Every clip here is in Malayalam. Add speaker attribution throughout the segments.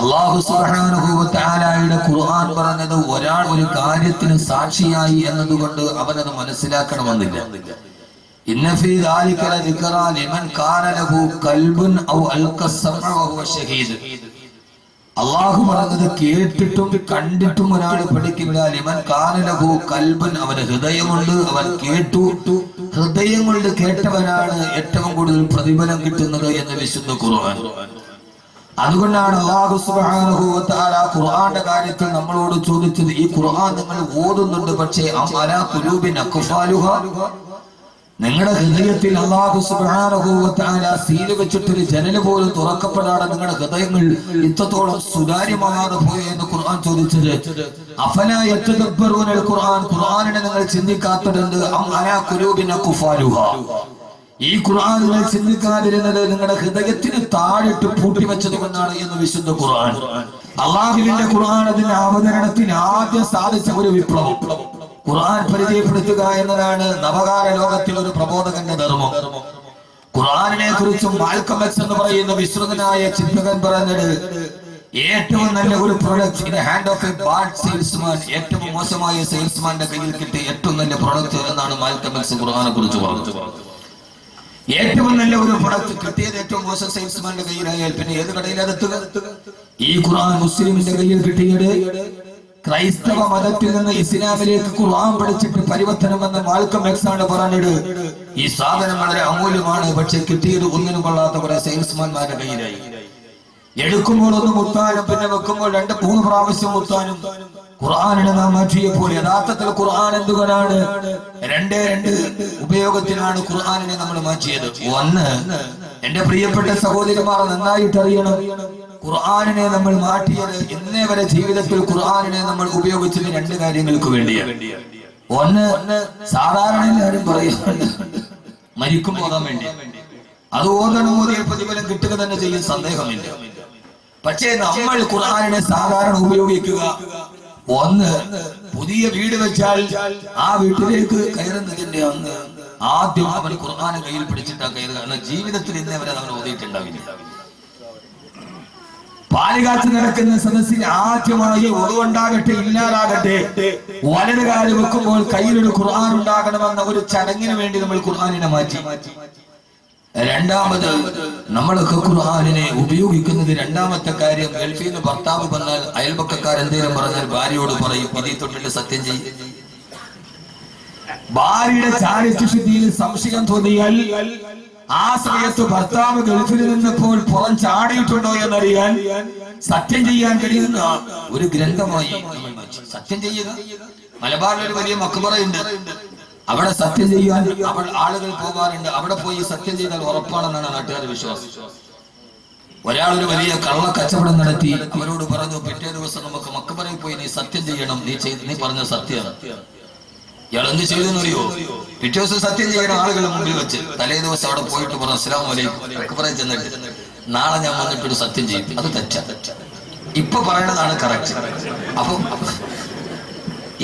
Speaker 1: അല്ലാഹു സുബ്ഹാനഹു വ തആലയുടെ ഖുർആൻ പറഞ്ഞത് ഒരാൾ ഒരു കാര്യത്തിന് സാക്ഷിയായി എന്നതുകൊണ്ട് അവനത് മനസ്സിലാക്കണമെന്നില്ല. ഇന്ന ഫീ ദാലിക ലദിക്റാ ലിമൻ കാന ലഹു ഖൽബുൻ ഔ അൽഖ സമഅ വഹുവ ഷഹീദ്. അല്ലാഹു പറഞ്ഞത് കേട്ടിട്ടും കണ്ടിട്ടും ഒരാൾ പഠിക്കില്ല. ലിമൻ കാന ലഹു ഖൽബുൻ, അവന് ഹൃദയമുണ്ട്, അവൻ കേട്ടു. ഹൃദയം കൊണ്ട് കേട്ടവനാണ് ഏറ്റവും കൂടുതൽ പ്രതിഫലം കിട്ടുന്നത് എന്ന് വിശുദ്ധ ഖുർആൻ. അതുകൊണ്ടാണ് അല്ലാഹു സുബ്ഹാനഹു വ തആല ഖുർആന്റെ കാര്യത്തിൽ നമ്മളോട് ചോദിച്ചത്, ഈ ഖുർആൻ നിങ്ങൾ ഓതുന്നുണ്ട്, പക്ഷേ അലാ ഖുലൂബിൻ അഖ്ഫാലുഹാ, നിങ്ങളുടെ ഹൃദയത്തിൽ അല്ലാഹു സുബ്ഹാനഹു വ തആല സീല് വെച്ചിട്ടൊരു ജനൽ പോലും തുറക്കപ്പെടാതെ നിങ്ങളുടെ ഹൃദയങ്ങൾ ഇത്രത്തോളം സുതാര്യമാകാതെ പോയോ എന്ന് ഖുർആൻ ചോദിച്ചത്. അഫലാ യതദബ്ബറൂനൽ ഖുർആൻ, ഖുർആനിനെ നിങ്ങൾ ചിന്തിക്കാത്തതുണ്ട്. അലാ ഖുലൂബിൻ അഖ്ഫാലുഹാ, ഈ ഖുർആൻ നിങ്ങൾ ചിന്തിക്കാതിരുന്നത് നിങ്ങളുടെ ഹൃദയത്തിന് താഴിട്ട് പൂട്ടിവെച്ചത് കൊണ്ടാണ് എന്ന് വിശുദ്ധ ഖുർആൻ. അള്ളാഹുവിന്റെ ഖുർആൻ അതിന്റെ അവതരണത്തിന് ആദ്യം സാധിച്ച ഒരു വിപ്ലവം ഖുർആൻ പരിചയപ്പെടുത്തുക എന്നതാണ് നവകാല ലോകത്തിൽ ഒരു പ്രബോധകന്റെ ധർമ്മം. ഖുർആനിനെ കുറിച്ചും മാൽക്കം എക്സ് എന്ന് പറയുന്ന വിശ്രുതനായ ചിന്തകൻ പറഞ്ഞത്, ഏറ്റവും നല്ല ഒരു product in hand of A bad salesman, ഏറ്റവും മോശമായ സെയിൽസ്മാന്റെ കയ്യിൽ കിട്ടിയ ഏറ്റവും നല്ല പ്രൊഡക്റ്റ് എന്നാണ് മാൽക്കം എക്സ് ഖുർആനെ കുറിച്ച് പറഞ്ഞത്. ഏറ്റവും നല്ല ഒരു പ്രൊഡക്റ്റ് കിട്ടിയത് ഏറ്റവും മോശം സെയിൽസ്മാന്റെ കയ്യിലായാൽ പിന്നെ ഏത് കടയിലെത്തുക? ഈ ഖുർആൻ മുസ്ലിമിന്റെ കയ്യിൽ കിട്ടിയത് ക്രൈസ്തവ മതത്തിൽ നിന്ന് ഇസ്ലാമിലേക്ക് ഖുർആൻ പഠിച്ചിട്ട് പരിവർത്തനം എന്ന മാൽക്കം എക്സ് ആണ് പറഞ്ഞത്. ഈ സാധനം വളരെ അമൂല്യമാണ്, പക്ഷെ കിട്ടിയത് ഒന്നിനും കൊള്ളാത്ത കുറെ സെയിൽസ്മാൻമാരുടെ കയ്യിലായി. എടുക്കുമ്പോൾ ഒന്ന് മുത്താനും പിന്നെ വെക്കുമ്പോൾ 2-3 പ്രാവശ്യം മുത്താനും ഖുർആനിനെ നാം മാറ്റിയപ്പോൾ യഥാർത്ഥത്തിൽ ഖുർആൻ എന്തുകൊണ്ടാണ് 2 ഉപയോഗത്തിനാണ് ഖുർആനിനെ നമ്മൾ മാറ്റിയത്. ഒന്ന്, എന്റെ പ്രിയപ്പെട്ട സഹോദരിമാർ നന്നായിട്ട് അറിയണം, ഖുർആനിനെ നമ്മൾ മാറ്റിയത് ഇന്നേ വരെ ജീവിതത്തിൽ ഖുർആനിനെ നമ്മൾ ഉപയോഗിച്ചത് 2 കാര്യങ്ങൾക്ക് വേണ്ടിയാണ്. ഒന്ന്, സാധാരണ എല്ലാവരും പറയുന്നുണ്ട് മരിക്കും ഓതാൻ വേണ്ടി, അത് ഓതണം, ഓതിയ പ്രതിഫലം കിട്ടുക തന്നെ ചെയ്യും, സന്ദേഹമില്ല. പക്ഷേ നമ്മൾ ഖുർആനിനെ സാധാരണ ഉപയോഗിക്കുക, ഒന്ന്, പുതിയ വീട് വെച്ചാൽ ആ വീട്ടിലേക്ക് കയറുന്നതിന്റെ അന്ന് ആദ്യം അവൻ ഖുർആനെ കയ്യിൽ പിടിച്ചിട്ടാ കയറുക. എന്നാൽ ജീവിതത്തിൽ ഇന്നേ വരെ അവൻ ഓതിയിട്ടുണ്ടാവില്ല. പാലുകാച്ച് നടക്കുന്ന സദസ്സിൽ ആദ്യമായി ഒതുണ്ടാകട്ടെ ഇല്ലാതാകട്ടെ വലത് കാല് വെക്കുമ്പോൾ കയ്യിലൊരു ഖുർആൻ ഉണ്ടാകണമെന്ന ഒരു ചടങ്ങിന് വേണ്ടി നമ്മൾ ഖുർആനിനെ മാറ്റി. രണ്ടാമത്, നമ്മളൊക്കെ ഖുർആനിനെ ഉപയോഗിക്കുന്നത് രണ്ടാമത്തെ കാര്യം, ഗൾഫിൽ നിന്ന് ഭർത്താവ് വന്നാൽ അയൽപക്കക്കാരെന്തേലും പറഞ്ഞാൽ ഭാര്യയോട് പറയും, ഇതിൽ തൊട്ടിട്ട് സത്യം ചെയ്യും. ഭാര്യയുടെ ചാരിത്രശുദ്ധിയിൽ സംശയം തോന്നിയാൽ ആ സമയത്ത് ഭർത്താവ് ഗൾഫിൽ നിന്നപ്പോൾ പുറം ചാടിയിട്ടുണ്ടോ എന്നറിയാൻ സത്യം ചെയ്യാൻ കഴിയുന്ന ഒരു ഗ്രന്ഥമായി സത്യം ചെയ്യുക. മലബാറിലൊരു വലിയ മക്ബറയുണ്ട്, അവിടെ സത്യം ചെയ്യാൻ ആളുകൾ പോകാറുണ്ട്. അവിടെ പോയി സത്യം ചെയ്താൽ ഉറപ്പാണെന്നാണ് നാട്ടുകാരുടെ വിശ്വാസം. ഒരാളൊരു വലിയ കള്ള കച്ചവടം നടത്തി അവരോട് പറഞ്ഞു, പിറ്റേ ദിവസം നമുക്ക് മക്ബറയിൽ പോയി നീ സത്യം ചെയ്യണം, നീ പറഞ്ഞ സത്യമാണ്. ഇയാൾ എന്ത് ചെയ്തെന്നറിയോ? പിറ്റേ ദിവസം സത്യം ചെയ്യണം ആളുകളുടെ മുമ്പിൽ വെച്ച്. തലേ ദിവസം അവിടെ പോയിട്ട് പറഞ്ഞു, അസ്സലാമു അലൈക്കും, മക്ബറയിൽ ചെന്നിട്ട് നാളെ ഞാൻ വന്നിട്ടൊരു സത്യം ചെയ്യും. അത് തെറ്റാ, ഇപ്പൊ പറയണതാണ് കറക്റ്റ്. അപ്പൊ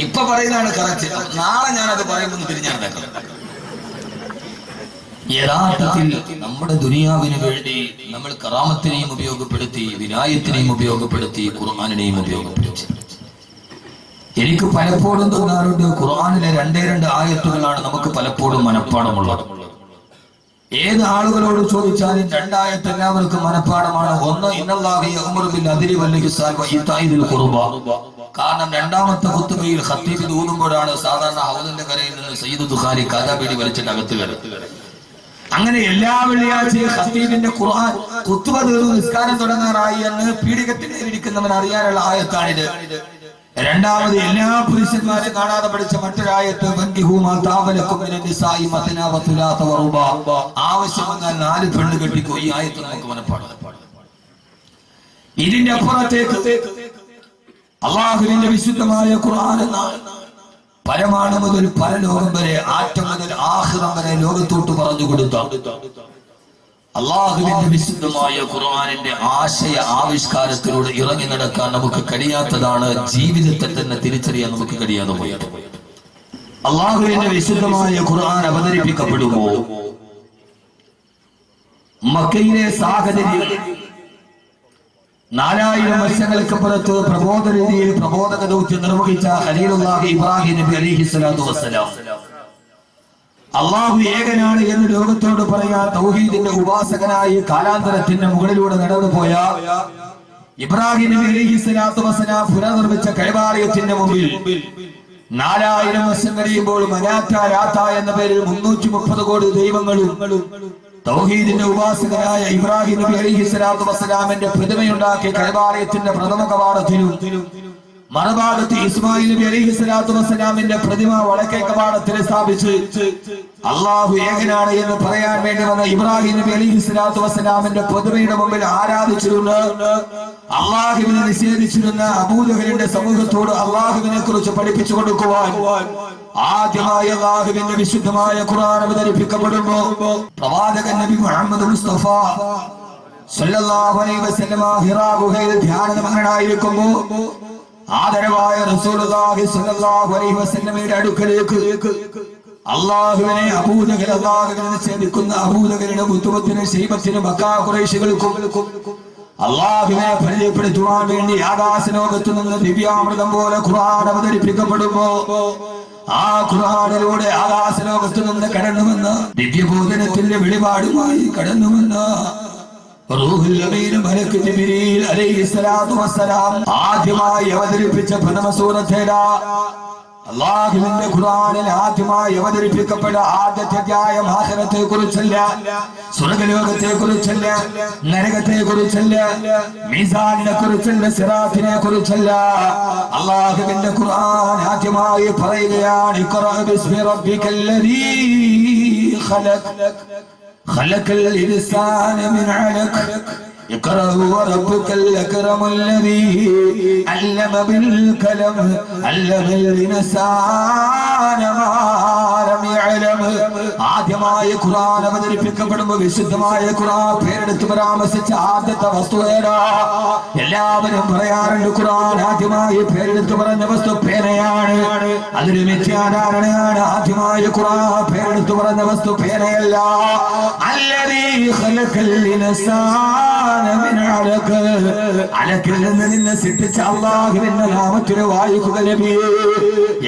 Speaker 1: ഇപ്പൊ പറയുന്നതാണ് കറക്റ്റ്, നാളെ ഞാനത് പറയുമെന്ന് തിരിഞ്ഞാൽ യഥാർത്ഥത്തിൽ നമ്മുടെ ദുനിയാവിന് വേണ്ടി നമ്മൾ കറാമത്തിനെയും ഉപയോഗപ്പെടുത്തി, വിലായത്തിനെയും ഉപയോഗപ്പെടുത്തി, ഖുർആനിനെയും ഉപയോഗപ്പെടുത്തി. എനിക്ക് പലപ്പോഴും തോന്നാറുണ്ട്, ഖുർആനിലെ 2 ആയത്തുകളാണ് നമുക്ക് പലപ്പോഴും മനഃപ്പാടമുള്ളത്. ഏത് ആളുകളോട് ചോദിച്ചാലും 2 ആയത്ത് എല്ലാവർക്കും മനഃപ്പാടമാണ്. ഒന്ന്, ഇന്നല്ലാഹു യഅ്മുറു ബിൽ അദ്ലി വൽ ഇഹ്സാൻ വ ഈതാഇ ദിൽ ഖുർബ. കാരണം 2ാമത്തെ ഖുത്ബയിൽ ഖത്തീബ് ഊതുമ്പോഴാണ് സാധാരണ ഹൗദിന്റെ കരയിൽ നിന്ന് സയ്യിദ് ബുഖാരി കാദാബീഡി വലിച്ചിട്ട് അകത്ത് കയറുന്നത്. അങ്ങനെ എല്ലാ വെള്ളിയാഴ്ചയും ഖത്തീബിന്റെ ഖുർആൻ ഖുത്ബ തീർന്നു നിസ്കാരം തുടങ്ങാറായി എന്ന് പീഡികത്തിലിരിക്കുന്നവൻ അറിയാനുള്ള ആയത്താണിത്. രണ്ടാമത്, എല്ലാ പുരുഷന്മാരും കാണാതെ പഠിച്ച മറ്റൊരായത്ത്, ആവശ്യം വന്നാൽ 4 പെണ്ണ് കെട്ടിക്കോ. ഈ ആയത്ത് നമുക്ക് മനഃപ്പാടം. ഇതിന്റെ അപ്പുറത്തേക്ക് അള്ളാഹുവിന്റെ വിശുദ്ധമായ ഖുർആൻ പരമാണു മുതൽ പരലോകം വരെ, ആറ്റം മുതൽ ആഖിറം വരെ ലോകത്തോട്ട് പറഞ്ഞു കൊടുത്ത അള്ളാഹുവിന്റെ വിശുദ്ധമായ ഖുർആനിന്റെ ആശയ ആവിഷ്കാരത്തിലൂടെ ഇറങ്ങി നടക്കാൻ നമുക്ക് കഴിയാത്തതാണ്, ജീവിതത്തെ തന്നെ തിരിച്ചറിയാൻ നമുക്ക് കഴിയാതെ പോയത്. അള്ളാഹുവിന്റെ വിശുദ്ധമായ ഖുർആൻ അവതരിപ്പിക്കപ്പെടുമ്പോൾ മക്കയിലെ സാഹചര്യം 4000 വർഷങ്ങൾക്ക് പുറത്ത് പ്രബോധ രീതിയിൽ പ്രബോധക ദൗത്യം നിർവഹിച്ച ഖലീലുല്ലാഹി ഇബ്രാഹിം നബി അലൈഹിസ്സലാത്തു വസ്സലാം അല്ലാഹു ഏകനാണ് എന്ന് ലോകത്തോട് പറയാൻ തൗഹീദിന്റെ ഉപാസകനായി കാലാന്തരത്തിന്റെ മുകളിലൂടെ നടന്നുപോയ ഇബ്രാഹിം നബി അലൈഹിസ്സലാത്തു വസ്സലാം പുനർനിർമ്മിച്ച കഅബാലയത്തിന്റെ മുമ്പിൽ 4000 വർഷം കഴിയുമ്പോൾ മനാത്ത രാത്ത എന്ന പേരിൽ 330 കോടി ദൈവങ്ങളും തൗഹീദിന്റെ ഉപാസകനായ ഇബ്രാഹിം നബി അലൈഹിസ്സലാത്തു വസ്സലാമിന്റെ പ്രതിമയുണ്ടാക്കിയ കഅബാലയത്തിന്റെ പ്രഥമ കവാടത്തിലും മറുഭാഗത്ത് ഇസ്മായിൽ നബി അലൈഹിസ്സലാത്തു വസ്സലാമിന്റെ പ്രതിമ വടക്കേ കവാടത്തിൽ സ്ഥാപിച്ച് അല്ലാഹു ഏകനാണ് എന്ന് പറയാൻ വേണ്ടി വന്ന ഇബ്രാഹിം നബി അലൈഹിസ്സലാത്തു വസ്സലാമിന്റെ പ്രതിമയുടെ മുമ്പിൽ ആരാധിച്ചിരുന്ന അല്ലാഹുവിനെ നിഷേധിച്ചിരുന്ന അബൂജഹലിന്റെ സമൂഹത്തോട് അല്ലാഹുവിനെ കുറിച്ച് പഠിപ്പിച്ചു കൊടുക്കുവാൻ ആദ്യമായി അല്ലാഹുവിന്റെ വിശുദ്ധമായ ഖുർആൻ അവതരിപ്പിക്കപ്പെടുമ്പോൾ പ്രവാചകൻ നബി മുഹമ്മദ് മുസ്തഫ സല്ലല്ലാഹു അലൈഹി വസല്ലം ഹിറാ ഗുഹയിൽ ധ്യാനമഗ്നനായിരിക്കുമ്പോൾ ആദരവായ റസൂലുള്ളാഹി സ്വല്ലല്ലാഹു അലൈഹി വസല്ലമയുടെ അടുക്കലേക്ക് അല്ലാഹുവിനെ അബൂജഹൽ അല്ലാഹുവിനെ നിഷേധിക്കുന്ന അബൂജഹലിന്റെ മുത്തുബത്തിന് ശൈബത്തിന് മക്കാ ഖുറൈശികൾക്കും അല്ലാഹുവിനെ പരിചയപ്പെടുത്തുവാൻ വേണ്ടി ആകാശലോകത്തു നിന്ന് ദിവ്യാമൃതം പോലെ ഖുർആൻ അവതരിപ്പിക്കപ്പെടുമ്പോൾ ആ ഖുർആനിലൂടെ ആകാശലോകത്തു നിന്ന് കടന്നുവന്ന ദിവ്യബോധനത്തിന്റെ വെളിപാടുമായി കടന്നുവന്ന റൂഹുൽ അമീൻ മലക്ക് ജിബ്രീൽ അലൈഹിസ്സലാത്തു വസ്സലാം ആദ്യമായി അവതരിപ്പിച്ച പ്രഥമ സൂറത്തേതാ? അല്ലാഹുവിന്റെ ഖുർആനിൽ ആദ്യമായി അവതരിപ്പിക്കപ്പെട്ട ആദ്യത്തെ അധ്യായം ആഖിറത്തെ കുറിച്ചല്ല, സ്വർഗ്ഗലോകത്തെ കുറിച്ചല്ല, നരകത്തെ കുറിച്ചല്ല, മീസാനിനെ കുറിച്ചല്ല, സിറാത്തിനെ കുറിച്ചല്ല. അല്ലാഹുവിന്റെ ഖുർആൻ ആദ്യമായി പറയുകയാണ് ഇഖ്റാ ബിസ്മി റബ്ബിക്കല്ലദീ ഖലഖ് خلق الإنسان من علق اقرأ وربك الأكرم الذي علم بالقلم علم الإنسان ما لم يعلم. ആദ്യമായി ഖുർആൻ അവതരിപ്പിക്കപ്പെടുമ്പോൾ വിശുദ്ധമായ ഖുർആൻ പേരെടുത്ത് പരാമർശിച്ച ആദ്യത്തെ വസ്തു ഏതാ? എല്ലാവരും പറയാറുണ്ട് ഖുർആൻ ആദ്യമായി പേരെടുത്ത് പറഞ്ഞ വസ്തു പേനയാണ്. അതൊരു മിഥ്യാധാരണയാണ്. ആദ്യമായി ഖുർആൻ പേരെടുത്ത് പറഞ്ഞ വസ്തു പേനയല്ല. അല്ലദീ ഖലഖൽ ഇൻസാന മിൻ അലഖ്, അലഖിൽ നിന്ന് നിന്നെ സൃഷ്ടിച്ച അല്ലാഹുവിന്റെ നാമത്തിൽ വായിക്കുക നബിയേ.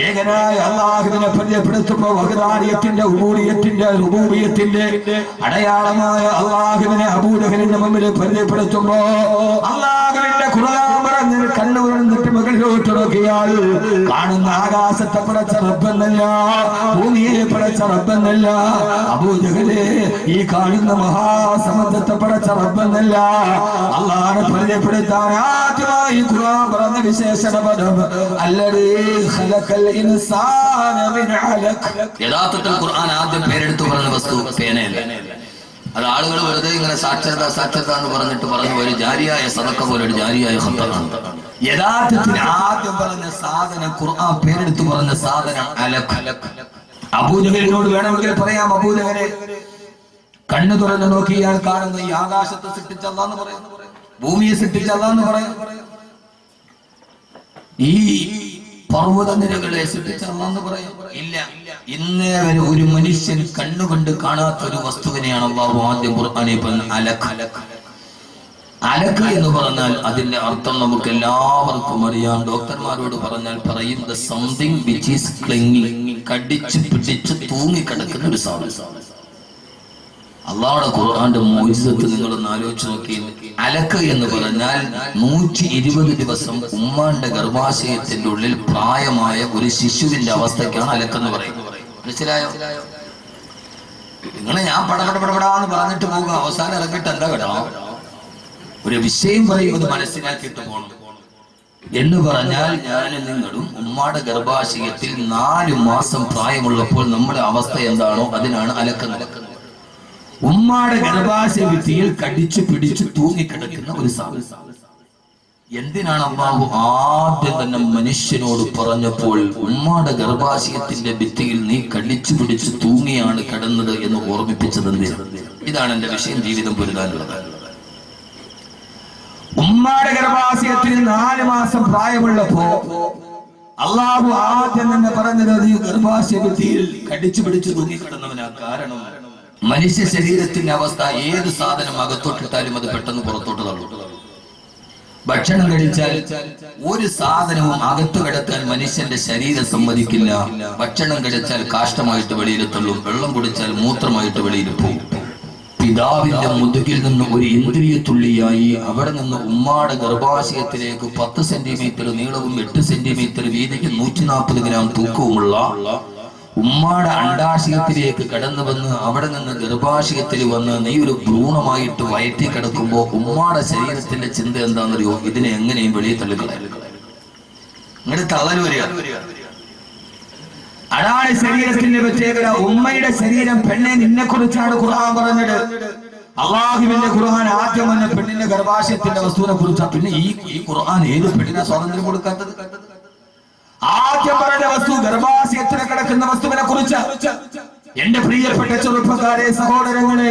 Speaker 1: ഏകനായ അല്ലാഹുവിനെ പരിചയപ്പെടുത്തുമ്പോൾ വഹദാനിയത്തിന്റെ ഉബൂദിയത്തിന്റെ റുബൂബിയത്തിന്റെ അടയാളമായ അല്ലാഹുവിനെ അബൂജഹലിന്റെ മുമ്പിൽ പരിചയപ്പെടുത്തുമ്പോ അല്ലാഹുവിന്റെ ഖുർആൻ പറഞ്ഞ് കണ്ണുകൊണ്ടിട്ട് മുകളിലോട്ട് നോക്കിയാൽ കാണുന്ന ആകാശത്തെ പടച്ച റബ്ബെന്നല്ല, ഭൂമിയെ പടച്ച റബ്ബെന്നല്ല, അബൂജഹലേ ഈ കാണുന്ന മഹാസമുദ്രത്തെ പടച്ച റബ്ബെന്നല്ല. അല്ലാഹുവിനെ പരിചയപ്പെടുത്താൻ ആദ്യമായി ഖുർആൻ പറഞ്ഞ വിശേഷണ പദം അല്ലദീ ഖലഖൽ ഇൻസാന മിൻ അലഖ്. യഥാർത്ഥത്തിൽ ഖുർആൻ ആദ്യം പേരെടുത്ത് പറഞ്ഞ വസ്തു പേനയല്ല. അത് ആളുകൾ വെറുതെ ഇങ്ങനെ സാക്ഷരത സാക്ഷരത എന്ന് പറഞ്ഞിട്ട് പറഞ്ഞു ഒരു ജാരിയായ സദഖ പോലെ ഒരു ജാരിയായ ഖത്തറാണ്. യഥാർത്ഥത്തിൽ ആദ്യം പറഞ്ഞ സാധനം ഖുർആൻ പേരെടുത്ത് പറഞ്ഞ സാധനം അലഖ്. അബൂജഹലിനോട് വേണമെങ്കിൽ പറയാം, അബൂജഹലെ കണ്ണു തുറന്ന് നോക്കിയാൽ കാണുന്ന ഈ ആകാശത്തെ സൃഷ്ടിച്ച അല്ലാഹ് പറയാം, ഭൂമിയെ സൃഷ്ടിച്ച അല്ലാഹ് പറയാം, ഈ പർവ്വതനിരകളെ സൃഷ്ടിച്ച അല്ലാഹ് പറയാം. ഇല്ല, ഇന്നേ വരെ ഒരു മനുഷ്യൻ കണ്ണുകൊണ്ട് കാണാത്ത ഒരു വസ്തുവിനെയാണ് അല്ലാഹു ആദ്യം ഖുർആനിൽ പറഞ്ഞ അലഖ്. അലഖ് എന്ന് പറഞ്ഞാൽ അതിന്റെ അർത്ഥം നമുക്ക് എല്ലാവർക്കും അറിയാം. ഡോക്ടർമാരോട് പറഞ്ഞാൽ പറയും ദ സംതിങ് വിച്ച് ഈസ് ക്ലിംഗിങ്, കടിച്ച് പിടിച്ച് തൂങ്ങിക്കിടക്കുന്ന ഒരു സാധനം. അള്ളാഹുടെ ഖുർആന്റെ മോചിതത്ത് നിങ്ങളൊന്ന് ആലോചിച്ച് നോക്കി. അലക്ക് എന്ന് പറഞ്ഞാൽ 120 ദിവസം ഉമ്മാന്റെ ഗർഭാശയത്തിന്റെ ഉള്ളിൽ പ്രായമായ ഒരു ശിശുവിന്റെ അവസ്ഥയ്ക്കാണ് അലക്കെന്ന് പറയുന്നത്. മനസ്സിലായോ? നിങ്ങളെ ഞാൻ പടപടപടപടാന്ന് പറഞ്ഞിട്ട് പോകുക, അവസാനം ഇറങ്ങിയിട്ട് എന്താ കേട്ടോ ഒരു വിഷയം പറയുന്നത് മനസ്സിലാക്കിയിട്ട് പോകണം എന്ന് പറഞ്ഞാൽ ഞാനും നിങ്ങളും ഉമ്മാടെ ഗർഭാശയത്തിൽ 4 മാസം പ്രായമുള്ളപ്പോൾ നമ്മുടെ അവസ്ഥ എന്താണോ അതിനാണ് അലക്കുന്നത്. ഉമ്മാടെ ഗർഭാശയ ഭിത്തിയിൽ കടിച്ചു പിടിച്ചു തൂങ്ങിക്കിടക്കുന്ന ഒരു സാധനം. എന്തിനാണ് അല്ലാഹു ആദ്യം തന്നെ മനുഷ്യനോട് പറഞ്ഞപ്പോൾ ഉമ്മാടെ ഗർഭാശയത്തിന്റെ ഭിത്തിയിൽ നീ കടിച്ചു പിടിച്ചു തൂങ്ങിയാണ് കിടന്നത് എന്ന് ഓർമ്മിപ്പിച്ചത് എന്തിനാണ്? ഇതാണ് എന്റെ വിഷയം, ജീവിതം പൊരുതാനുള്ളത്. ഉമ്മാടെ ഗർഭാശയത്തിൽ 4 മാസം പ്രായമുള്ളപ്പോ അല്ലാഹു ആദ്യം തന്നെ പറഞ്ഞത് നീ ഗർഭാശയ ഭിത്തിയിൽ കടിച്ചു പിടിച്ചു തൂങ്ങിക്കിടന്നവനാ. കാരണം മനുഷ്യ ശരീരത്തിന്റെ അവസ്ഥ ഏത് സാധനം അകത്തോട്ടിട്ടാലും അത് പെട്ടെന്ന് പുറത്തോട്ട് തള്ളും. ഭക്ഷണം കഴിച്ചാൽ ഒരു സാധനവും അകത്തു കിടക്കാൻ മനുഷ്യന്റെ ശരീരം സമ്മതിക്കില്ല. ഭക്ഷണം കഴിച്ചാൽ കാഷ്ടമായിട്ട് വെളിയിൽ തള്ളും, വെള്ളം കുടിച്ചാൽ മൂത്രമായിട്ട് വെളിയിൽ പോകും. പിതാവിന്റെ മുതുകിൽ നിന്ന് ഒരു ഇന്ദ്രിയ തുള്ളിയായി അവിടെ നിന്ന് ഉമ്മാടെ ഗർഭാശയത്തിലേക്ക് 10 സെന്റിമീറ്റർ നീളവും 8 സെന്റിമീറ്റർ വീതിക്കും 140 ഗ്രാം തൂക്കവുമുള്ള ഉമ്മാടെ അണ്ടാശയത്തിലേക്ക് കടന്നു വന്ന് അവിടെ നിന്ന് ഗർഭാശയത്തിൽ വന്ന് നീ ഒരു ഭ്രൂണമായിട്ട് വയറ്റി കിടക്കുമ്പോ ഉമ്മാടെ ശരീരത്തിന്റെ ചിന്ത എന്താണെന്നറിയോ? ഇതിനെ എങ്ങനെയും വെളിയിൽ തള്ളിക്കളയാൻ. ഇങ്ങനെ തള്ളൽ വരിക. അതാണ് ശരീരത്തിന്റെ പ്രത്യേകത. ഉമ്മയുടെ ശരീരം പെണ്ണെ നിന്നെ കുറിച്ചാണ് ഖുർആൻ പറഞ്ഞത്. അള്ളാഹുവിന്റെ ഖുർആൻ ആദ്യം വന്ന പെണ്ണിന്റെ ഗർഭാശയത്തിന്റെ വസ്തുവിനെ കുറിച്ചാ. പിന്നെ ഈ ഖുർആൻ ഏത് പെണ്ണിനെ സ്വാതന്ത്ര്യം കൊടുക്കാത്തത്? ആദ്യം പറഞ്ഞ വസ്തു ഗർഭാശയത്തിൽ കിടക്കുന്ന വസ്തുവിനെ കുറിച്ച്. എന്റെ പ്രിയപ്പെട്ട ചെറുപ്പക്കാരെ, സഹോദരങ്ങളെ,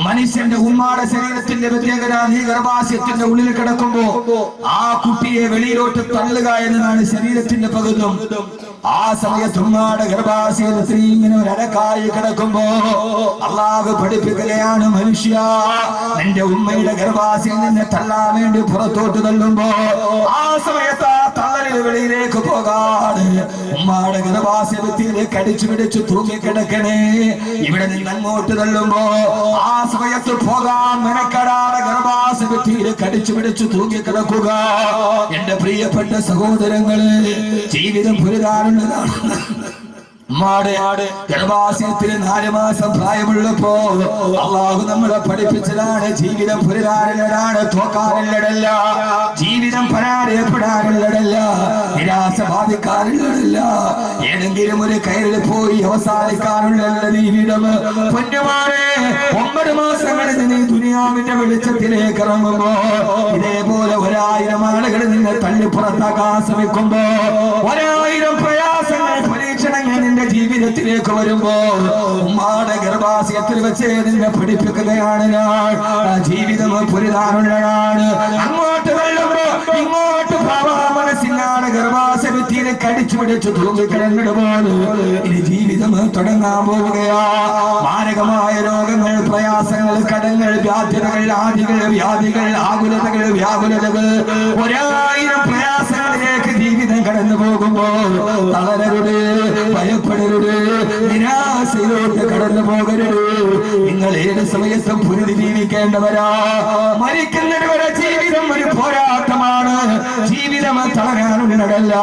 Speaker 1: മനുഷ്യന്റെ ഉമ്മാടെ ശരീരത്തിന്റെ പ്രത്യേകത നീ ഗർഭാശയത്തിന്റെ ഉള്ളിൽ കിടക്കുമ്പോ ആ കുട്ടിയെ വെളിയിലോട്ട് തള്ളുക എന്നതാണ് ശരീരത്തിന്റെ പകുതും. ആ സമയത്ത് ഉമ്മാടെ ഗർഭാശയത്തിൽ ഇങ്ങനെ ഒരു അടക്കായി കിടക്കുമ്പോ അള്ളാഹു പഠിപ്പിക്കുകയാണ്, മനുഷ്യ നിന്റെ ഉമ്മയുടെ ഗർഭാശയം നിന്നെ തള്ളാൻ വേണ്ടി പുറത്തോട്ട് തള്ളുമ്പോ ആ സമയത്ത് ആ തള്ളലിന് വെളിയിലേക്ക് പോകാതെ ഉമ്മാടെ ഗർഭാശയത്തിലേക്ക് അടിച്ചു പിടിച്ചു തൂങ്ങിക്കിടക്കണേ. ഇവിടെ നിന്ന് അങ്ങോട്ട് തള്ളുമ്പോ ആ സമയത്ത് പോകാൻ മെനക്കെടാതെ ഗർഭാശയത്തിലേക്ക് അടിച്ചു പിടിച്ചു തൂങ്ങിക്കിടക്കുക. എന്റെ പ്രിയപ്പെട്ട സഹോദരങ്ങളെ, ജീവിതം പുരുതാറുള്ളതാണ്. ഗർഭാശയത്തിന് 4 മാസം പ്രായമുള്ളപ്പോ അള്ളാഹു നമ്മളെ പഠിപ്പിച്ചതാണ് ജീവിതം പുരതാറുള്ളതാണ്, തോക്കാറുള്ളതല്ല. ജീവിതം പരാജയപ്പെടാറുള്ളതല്ല, നിരാശ ബാധിക്കാറുള്ളതല്ല, ഏതെങ്കിലും ഒരു കയറിൽ പോയി അവസാനിക്കാറുള്ളതല്ല ജീവിതം. പൊന്നുമാരെ, 9 മാസങ്ങളിൽ നീ ദുനിയാവിന്റെ വെളിച്ചത്തിലേക്ക് ഇറങ്ങുമ്പോ ഇതേപോലെ 1000 ആളുകൾ നിന്നെ തള്ളി പുറത്താക്കാൻ ശ്രമിക്കുമ്പോ 1000 പ്രയാസങ്ങൾ പരീക്ഷണങ്ങൾ നിന്റെ ജീവിതത്തിലേക്ക് വരുമ്പോ ഉമ്മാടെ ഗർഭാശയത്തിൽ വെച്ച് നിന്നെ പഠിപ്പിക്കുകയാണ് ഞാൻ. ജീവിതം പുരിതാനുള്ളതാണ്. അങ്ങോട്ട് വെള്ളുമ്പോ ഇങ്ങോട്ട് മനസ്സിലാണ് ഗർഭാശയത്തിൽ കടിച്ചു പിടിച്ചു തൂങ്ങിക്കിടന്നിട്ട് പോലും ഇനി ജീവിതം തുടങ്ങാൻ പോവുകയാ. മാരകമായ രോഗങ്ങൾ, പ്രയാസങ്ങൾ, കടങ്ങൾ, ബാധ്യതകൾ, ആദികൾ, വ്യാധികൾ, ആകുലതകൾ, വ്യാകുലതകൾ, 1000 പ്രയാസങ്ങളിലേക്ക് ജീവിതം കടന്നു പോകുമ്പോ തളരരുത്, ഭയപ്പെടരുത്, നിരാശയിലോട്ട് കടന്നു പോകരുത്. നിങ്ങൾ ഏത് സമയത്തും പൊരുതി ജീവിക്കേണ്ടവരാ. മരിക്കുന്നവരെ വരെ ജീവിതം ഒരു പോരാട്ടമാണ്. ജീവിതം തളരാനുള്ളതല്ല,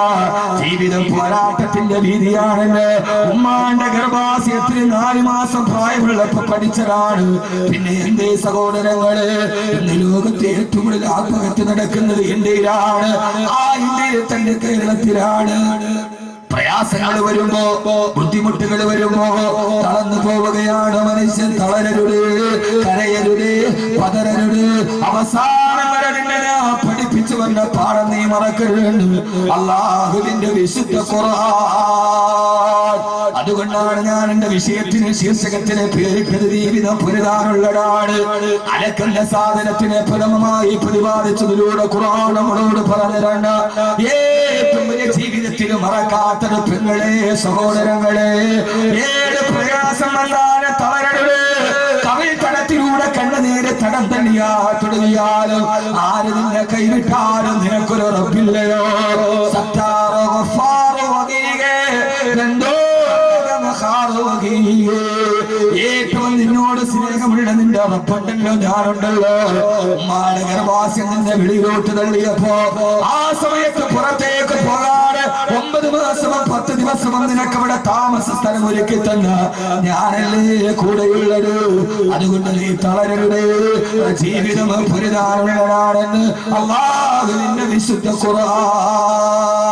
Speaker 1: ജീവിതം പോരാട്ടത്തിന്റെ രീതിയാണെന്ന് ഉമ്മാന്റെ ഗർഭാശയത്തിൽ 4 മാസം പ്രായമുള്ളപ്പോ പഠിച്ചതാണ്. പിന്നെ എന്റെ സഹോദരങ്ങള്, ഇന്ന് ലോകത്തെ ഏറ്റവും കൂടുതൽ ആത്മഹത്യ നടക്കുന്നത് ഇന്ത്യയിലാണ്. ആ ഇന്ത്യയിൽ തന്നെ കേരളത്തിലാണ്. പ്രയാസങ്ങൾ വരുമ്പോ, ബുദ്ധിമുട്ടുകൾ വരുമ്പോ തളർന്നു പോവുകയാണ് മനുഷ്യൻ. തളരരുത്, കരയരുത്, പതരരുത്. അവസാനം വരെ നിന്നെ പഠിപ്പിച്ചു വന്ന പാഠം നീ മറക്കരുത്. അള്ളാഹുവിന്റെ വിശുദ്ധ ഖുർആൻ. അതുകൊണ്ടാണ് ഞാൻ എന്റെ വിഷയത്തിന് ശീർഷകത്തിന് പേരിട്ടത് ജീവിതം പുരതാനുള്ളതാണ്. അലക്കുന്ന സാധനത്തിനെ പ്രഥമമായി പ്രതിപാദിച്ചതിലൂടെ ഖുർആൻ നമ്മളോട് പറഞ്ഞിട്ടുണ്ട്. ഏറ്റവും വലിയ ജീവിതത്തിൽ മറക്കാത്ത പെങ്ങളെ, സഹോദരങ്ങളെ, ഏത് പ്രയാസം വന്നാലും തളരരുത്. തമിഴ് തടത്തിലൂടെ കണ്ണുനീര് തടം തള്ളിയാ തുടങ്ങിയാലും ആര് നിന്നെ കൈവിട്ടാലും നിനക്കൊരു റബ്ബില്ലയോ? സത്താറോ ഗഫാറോ വഗീഗേ രണ്ടോ ഏറ്റവും നിന്നോട് സ്നേഹമുള്ള നിന്റെ റബ്ബുണ്ടല്ലോ, ഞാനുണ്ടല്ലോ. ഉമ്മാടെ ഗർഭാശയം നിന്നെ വെളിയിലോട്ട് തള്ളിയപ്പോ ആ സമയത്ത് പുറത്തേക്ക് പോകാതെ 9 മാസവും 10 ദിവസവും നിനക്ക് ഇവിടെ താമസ സ്ഥലം ഒരുക്കി തന്ന ഞാനല്ലേ കൂടെയുള്ളത്. അതുകൊണ്ട് നീ തളരരുത്. ജീവിതം പുരിതാനുള്ളതാണെന്ന് അല്ലാഹുവിന്റെ വിശുദ്ധ ഖുർആൻ.